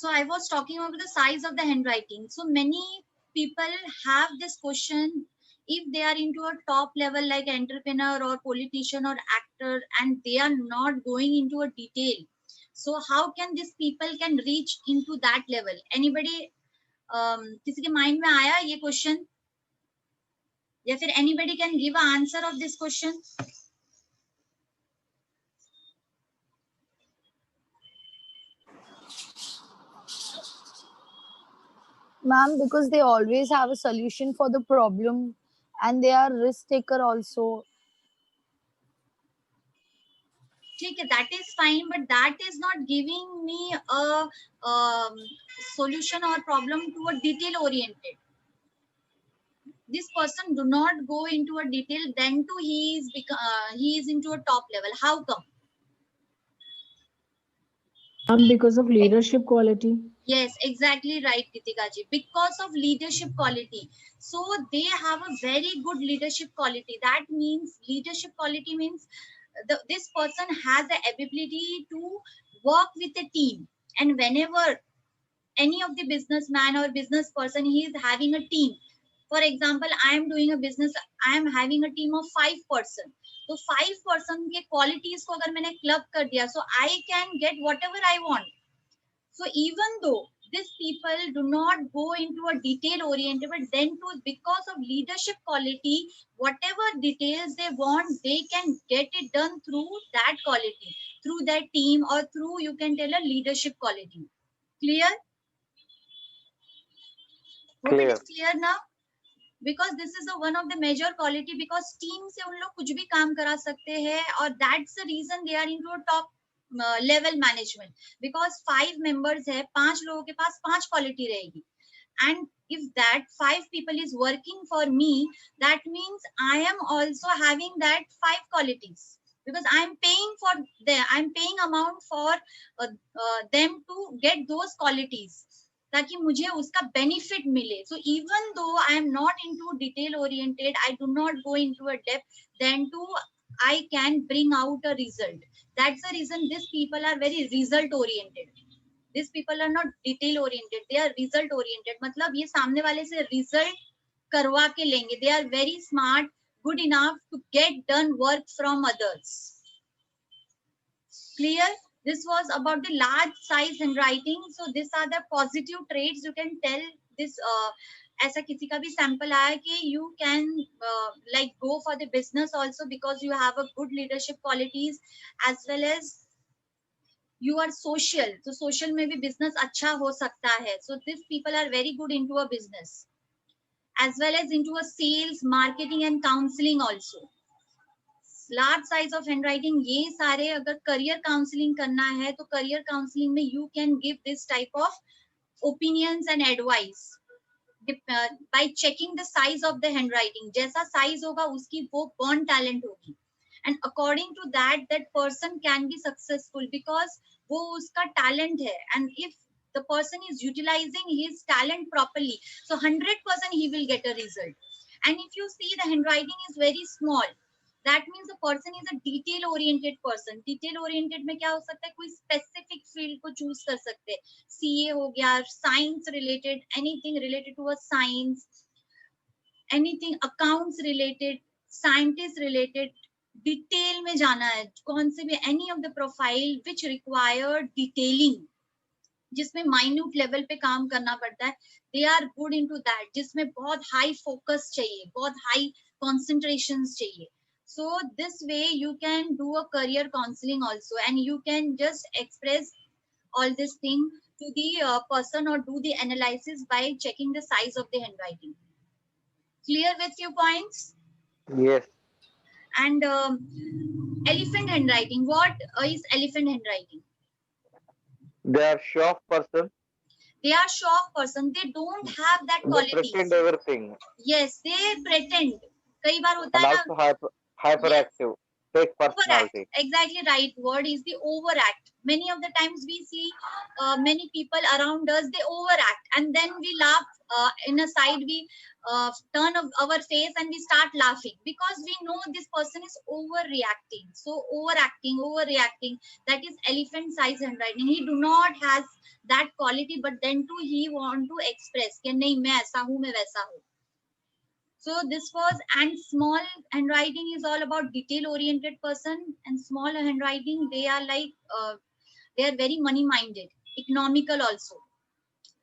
So I was talking about the size of the handwriting. So many people have this question if they are into a top level like entrepreneur or politician or actor and they are not going into a detail. So how can these people can reach into that level? Anybody किसी के mind में आया ये question? या फिर anybody can give an answer of this question? Ma'am, because they always have a solution for the problem and they are risk taker also. ठीक है, that is fine, but that is not giving me a solution or problem to a detail oriented. This person do not go into a detail, then too he is into a top level. How come? Because of leadership quality. Yes, exactly right, Kritika ji. Because of leadership quality. So they have a very good leadership quality. That means leadership quality means this person has the ability to work with a team. And whenever any of the businessman or business person, he is having a team. For example, I am doing a business, I am having a team of 5 person. So 5 person के qualities को अगर मैंने club कर दिया, so I can get whatever I want. So even though these people do not go into a detail oriented, but then too because of leadership quality, whatever details they want, they can get it done through that quality, through that team, or through, you can tell, a leadership quality. Clear? Hope it is clear now. Because this is one of the major quality, because team से उन लोग कुछ भी काम करा सकते हैं, और that's the reason they are into a top level management. Because 5 members है, 5 लोगों के पास 5 quality रहेगी, and if that 5 people is working for me, that means I am also having that 5 qualities, because I am paying for them, I am paying amount for them to get those qualities, ताकि मुझे उसका benefit मिले. So even though I am not into detail oriented, I do not go into a depth, then too I can bring out a result. That's the reason these people are very result oriented. These people are not detail oriented, they are result oriented. मतलब ये सामने वाले से result करवा के लेंगे. They are very smart, good enough to get done work from others. Clear? This was about the large size handwriting. So these are the positive traits you can tell this. ऐसा किसी का भी sample आया कि you can like go for the business also, because you have a good leadership qualities, as well as you are social. So social में भी business अच्छा हो सकता है. So these people are very good into a business, as well as into a sales, marketing and counseling also. Large size of handwriting, ये सारे अगर career counselling करना है तो करियर काउंसलिंग में you can give this type of opinions and advice by checking the size of the handwriting. जैसा size होगा उसकी वो बॉर्न टैलेंट होगी, and according to that that person can be successful, because वो उसका talent है. And if the person is utilizing his talent properly, so 100% he will get a result. And if you see the handwriting is very small, that means the person is a detail oriented person. detail oriented में क्या हो सकता है, कोई specific field को choose कर सकते हैं. CA हो गया, science related, anything related to a science, anything accounts related, scientist related. Detail में जाना है, कौन से भी any of the profile which require detailing, जिसमें माइन्यूट लेवल पे काम करना पड़ता है, they are good into that. जिसमें बहुत हाई फोकस चाहिए, बहुत हाई कॉन्सेंट्रेशन चाहिए. So this way you can do a career counseling also, and you can just express all this thing to the person, or do the analysis by checking the size of the handwriting. Clear with few points? Yes. And elephant handwriting. What is elephant handwriting? They are show off person. They are show off person. They don't have that quality. They pretend everything. Yes, they pretend. कई बार होता And है also hyperactive. fake Overact. personality. Exactly right word is the overact. Many of the times we see many people around us, they overact, and then we laugh in a side, we turn our face and we start laughing because we know this person is overreacting. So overreacting, that is elephant size handwriting. He do not has that quality, but then too he want to express कि नहीं मैं ऐसा हूँ, मैं वैसा हूँ. So this was, and small handwriting is all about detail oriented person, and small handwriting, they are like they are very money minded, economical also.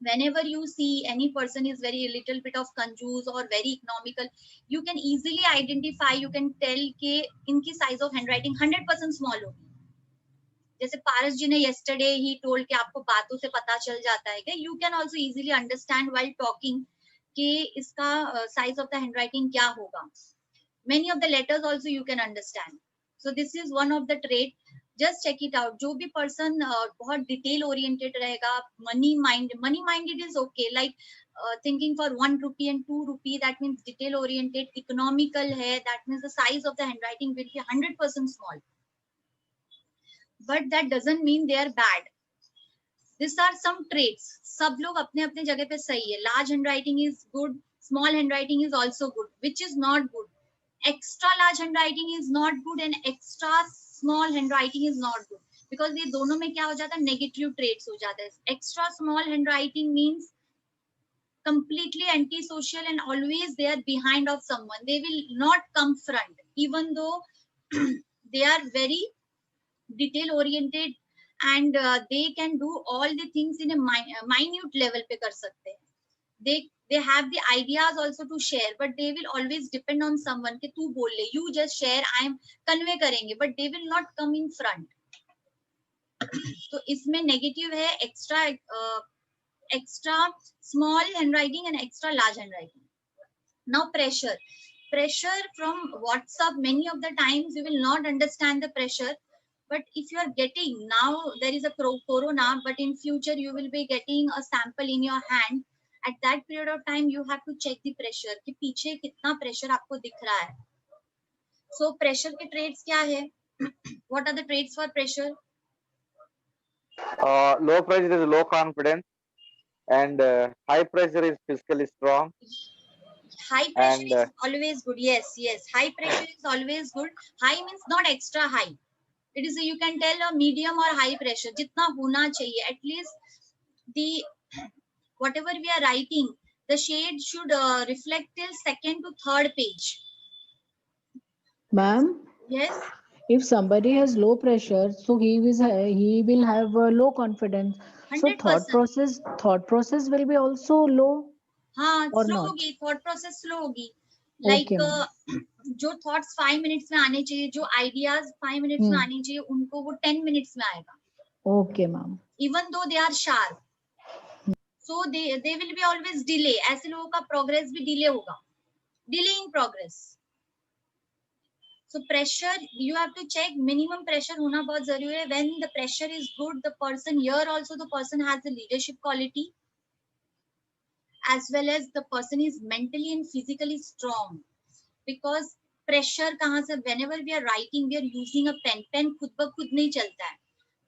Whenever you see any person is very little bit of कंजूस or very economical, you can easily identify, you can tell कि इनकी size of handwriting 100% small होगी. जैसे पारस जी ने yesterday he told कि आपको बातों से पता चल जाता है कि you can also easily understand while talking कि इसका size of the handwriting क्या होगा. Many of the letters also you can understand. So this is one of the trait. Just check it out. जो भी person बहुत detail oriented रहेगा, money minded is okay. Like thinking for 1 rupee and 2 rupee, that means detail oriented, economical है. That means the size of the handwriting will be 100% small. But that doesn't mean they are bad. These are some traits. सब लोग अपने अपने जगह पे सही है. Large handwriting is good. Small handwriting is also good. Which is not good? Extra large handwriting is not good and extra small handwriting is not good, because ये दोनों में क्या हो जाता है, negative traits हो जाता है. Extra small handwriting means completely antisocial and always they are behind of someone. They will not come front, even though they are very detail oriented and they can do all the things in a minute level पे कर सकते हैं. They have the ideas also to share, but they will always depend on someone कि तू बोल ले, you just share, I am convey करेंगे, but they will not come in front. तो इसमें negative है extra small handwriting and extra large handwriting. Now pressure from WhatsApp, many of the times you will not understand the pressure, but if you are getting, now there is a corona, but in future you will be getting a sample in your hand. At that period of time you have to check the pressure कि पीछे कितना pressure आपको दिख रहा है. So pressure के traits क्या है? What are the traits for pressure? Low pressure is low confidence, and high pressure is physically strong. High pressure And is always good. Yes. High pressure is always good. High means not extra high. It is, you can tell a medium or high pressure. जितना होना चाहिए. At least the whatever we are writing, the shade should reflect till second to third page. Ma'am, Yes. if somebody has low pressure, so he will have low confidence. So 100%. thought process will be also low हाँ, or slow not? होगी, thought process slow होगी. Like Okay, ma'am. जो thoughts 5 minutes में आने चाहिए, जो ideas 5 minutes में आने चाहिए, उनको वो 10 minutes में आएगा. Okay, ma'am. Even though they are sharp, so they will be always delay. ऐसे लोगों का progress भी delay होगा. Delaying progress. So pressure, you have to check minimum pressure होना बहुत जरूरी है. When the pressure is good, the person here also, the person has the leadership quality, as well as the person is mentally and physically strong. Because pressure कहाँ से, whenever we are writing, we are using a pen खुद ब खुद नहीं चलता है.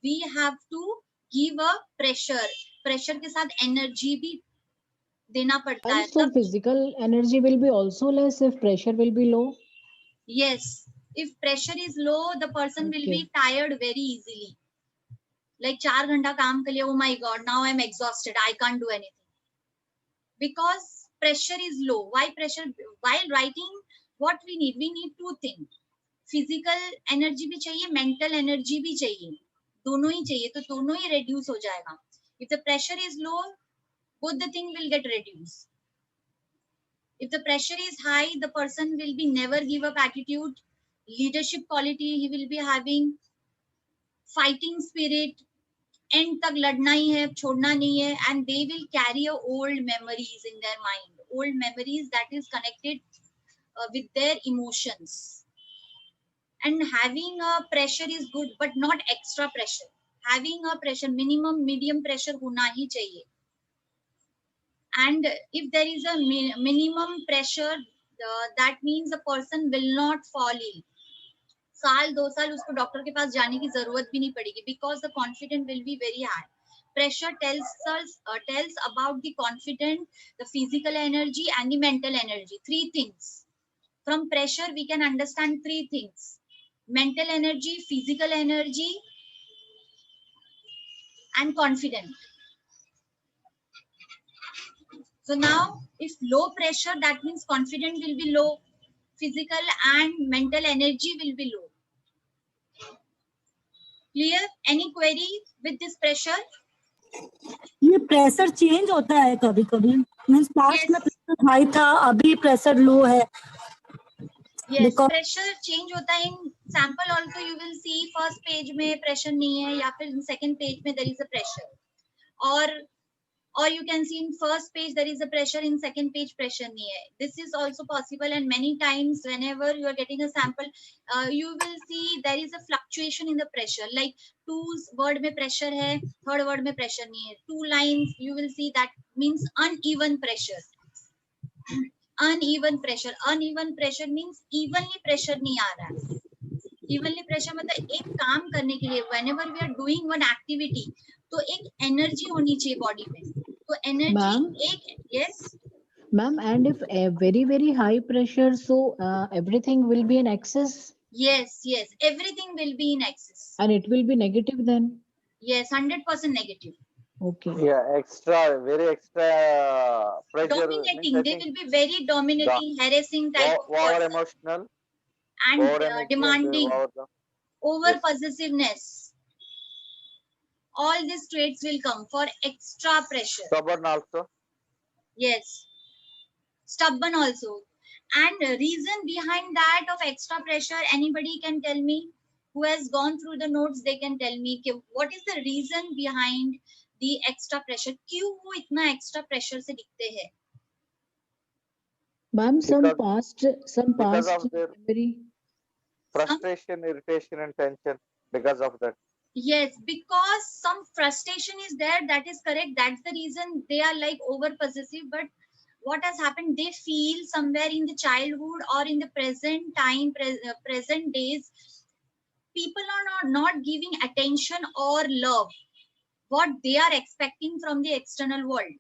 We have to give a pressure के साथ energy भी देना पड़ता है. So physical energy will be also less if pressure will be low? Yes, if pressure is low, the person will be tired very easily. Like 4 घंटा काम के लिए, oh my god, now I'm exhausted, I can't do anything. Because pressure is low. Why pressure? While writing, what we need 2 things. Physical energy भी चाहिए, mental energy भी चाहिए. दोनों ही चाहिए, तो दोनों ही reduce हो जाएगा. If the pressure is low, both the thing will get reduced. If the pressure is high, the person will be never give up attitude, leadership quality he will be having, fighting spirit, end तक लड़ना ही है, छोड़ना नहीं है, and they will carry a old memories in their mind, old memories that is connected with their emotions. And having a pressure is good, but not extra pressure. Having a pressure, minimum medium pressure होना ही चाहिए. And if there is a minimum pressure, that means the person will not fall ill. साल 2 साल उसको doctor के पास जाने की जरूरत भी नहीं पड़ेगी, because the confident will be very high. Pressure tells about the confident, the physical energy and the mental energy. Three things. From pressure we can understand three things: mental energy, physical energy and confident. So now if low pressure, that means confident will be low, physical and mental energy will be low. Clear? Any query with this pressure? ये pressure change होता है कभी कभी, means past में Yes. Pressure high था, अभी pressure low है. Yes, Because- pressure change होता है. In sample also you will see first page में pressure नहीं है, या फिर second page में there is a pressure, or you can see in first page there is a pressure, in second page pressure नहीं है. This is also possible, and many times whenever you are getting a sample, you will see there is a fluctuation in the pressure. Like 2 word में pressure है, third word में pressure नहीं है. 2 lines you will see that means uneven pressure. Uneven pressure means evenly pressure नहीं आ रहा है. Evenly pressure मतलब एक काम करने के लिए whenever we are doing one activity, तो एक energy होनी चाहिए body में. तो energy Ma'am? एक, yes, Ma'am, and if a very high pressure, so everything will be in excess yes, everything will be in excess. and it will be negative then. Yes, 100% negative. Okay. Yeah, very extra pressure. Dominating, means I they think will be very dominating, harassing type of over person, emotional, and over energy, and demanding, over yes. possessiveness. All these traits will come for extra pressure. Stubborn also. Yes, stubborn also. And reason behind that of extra pressure, anybody can tell me? Who has gone through the notes, they can tell me कि what is the reason behind the extra pressure. क्यों वो इतना extra pressure से दिखते हैं? Ma'am, some Because past of their memory. frustration, irritation, and tension. Because of that. Yes, because some frustration is there, that is correct. That's the reason they are like over possessive. But what has happened, they feel somewhere in the childhood or in the present time, present days, people are not giving attention or love what they are expecting from the external world.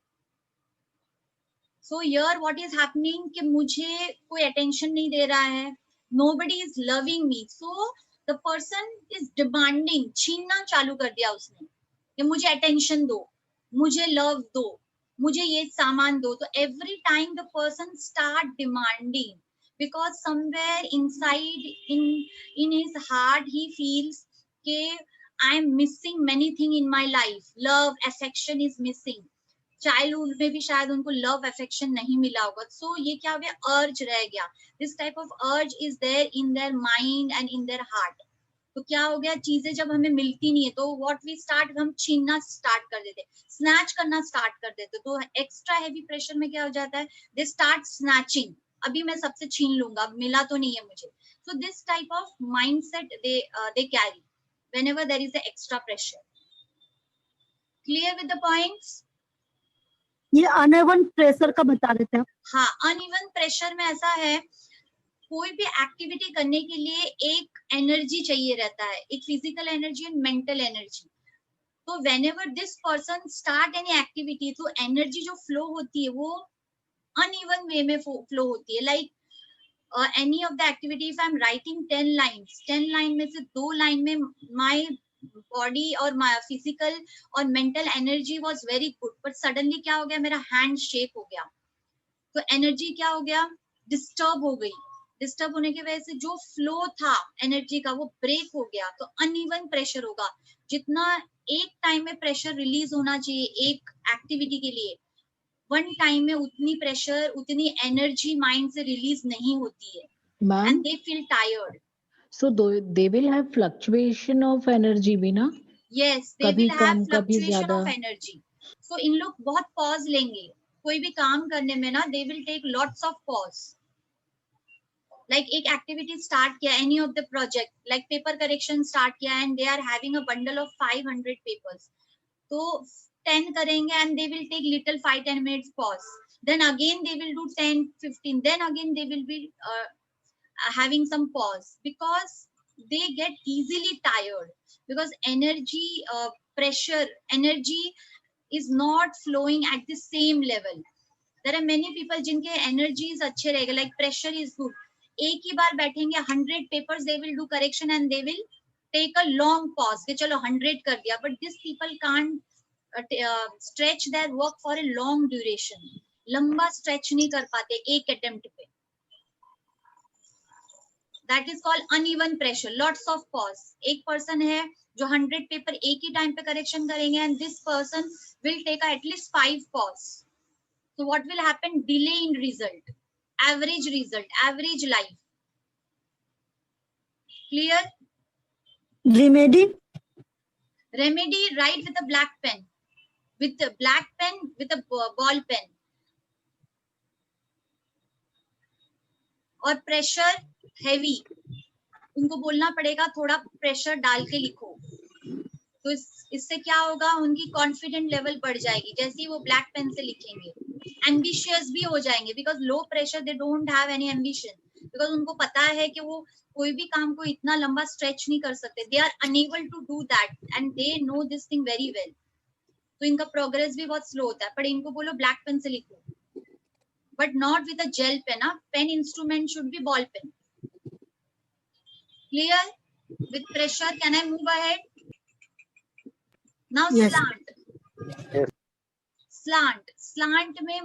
So here what is happening कि मुझे कोई attention नहीं दे रहा है, nobody is loving me, so the person is demanding, छीनना चालू कर दिया उसने कि मुझे attention दो, मुझे love दो, मुझे ये सामान दो. तो every time the person start demanding, because somewhere inside in his heart he feels कि I am missing many things in my life, love, affection is missing. Childhood में भी शायद उनको लव अफेक्शन नहीं मिला होगा. सो ये क्या हो गया, अर्ज रह गया. This type of urge is there in their mind and in their heart. तो क्या हो गया, चीजें जब हमें मिलती नहीं है तो व्हाट वी स्टार्ट, हम छीनना स्टार्ट कर देते, स्नैच करना स्टार्ट कर देते. तो एक्स्ट्रा हैवी प्रेशर में क्या हो जाता है, दे स्टार्ट स्नैचिंग. अभी मैं सबसे छीन लूंगा, मिला तो नहीं है मुझे. So this type of mindset they carry whenever there is a extra pressure. Clear with the points? ये अनइवन प्रेशर का बता देते हैं. हाँ, अनइवन प्रेशर में ऐसा है, कोई भी एक्टिविटी करने के लिए एक एनर्जी चाहिए रहता है, एक physical energy and mental energy. तो whenever this person start any activity, तो एनर्जी जो फ्लो होती है वो अनइवन वे में फ्लो होती है. Like any of the activity, if I'm writing 10 lines, 10 line में से 2 लाइन में my body और my physical और mental energy was very good, but suddenly क्या हो गया, मेरा hand shake हो गया. तो energy क्या हो गया, disturb हो गई. डिस्टर्ब होने की वजह से जो फ्लो था एनर्जी का वो ब्रेक हो गया. तो अनइवन प्रेशर होगा. जितना एक टाइम में प्रेशर रिलीज होना चाहिए एक एक्टिविटी के लिए, वन टाइम में उतनी प्रेशर, उतनी एनर्जी माइंड से रिलीज नहीं होती है. Ma'am, and they feel tired. so they will have fluctuation of energy भी ना? Yes, they कभी will have कम कभी fluctuation ज्यादा. of energy. So इन लोग बहुत पॉज लेंगे कोई भी काम करने में ना, they will take lots of pause. Like एक एक्टिविटी स्टार्ट किया, any of the project, like paper correction start किया and they are having a bundle of 500 papers. तो 10 करेंगे and they will take little 5-10 minutes pause. Then again they will do 10-15. Then again they will be having some pause, because they get easily tired because energy pressure energy is not flowing at the same level. There are many people जिनके energies अच्छे रहेंगे, like pressure is good. एक ही बार बैठेंगे 100 papers, they will do correction and they will take a long pause कि चलो 100 कर दिया, but these people can't stretch their work for a long duration. लंबा stretch नहीं कर पाते एक attempt पे. That is called uneven pressure, lots of pause. एक person है जो 100 paper एक ही time पे correction करेंगे and this person will take at least 5 pause. So what will happen? Delay in result, average life. Clear? remedy Remedy, write with a black pen, with a ball pen. और pressure heavy, उनको बोलना पड़ेगा थोड़ा pressure डाल के लिखो, तो इससे क्या होगा, उनकी कॉन्फिडेंट लेवल बढ़ जाएगी जैसे ही वो ब्लैक पेन से लिखेंगे. एम्बिशियस भी हो जाएंगे because low pressure they don't have any ambition, because उनको पता है कि वो कोई भी काम को इतना लंबा स्ट्रेच नहीं कर सकते. They are unable to do that and they know this thing very well. तो इनका प्रोग्रेस भी बहुत स्लो होता है. पर इनको बोलो ब्लैक पेन से लिखो, but not with a gel pen. Pen instrument should be ball pen. Clear? With pressure, can I move ahead? Now Yes. slant. Yes. Slant. Slant में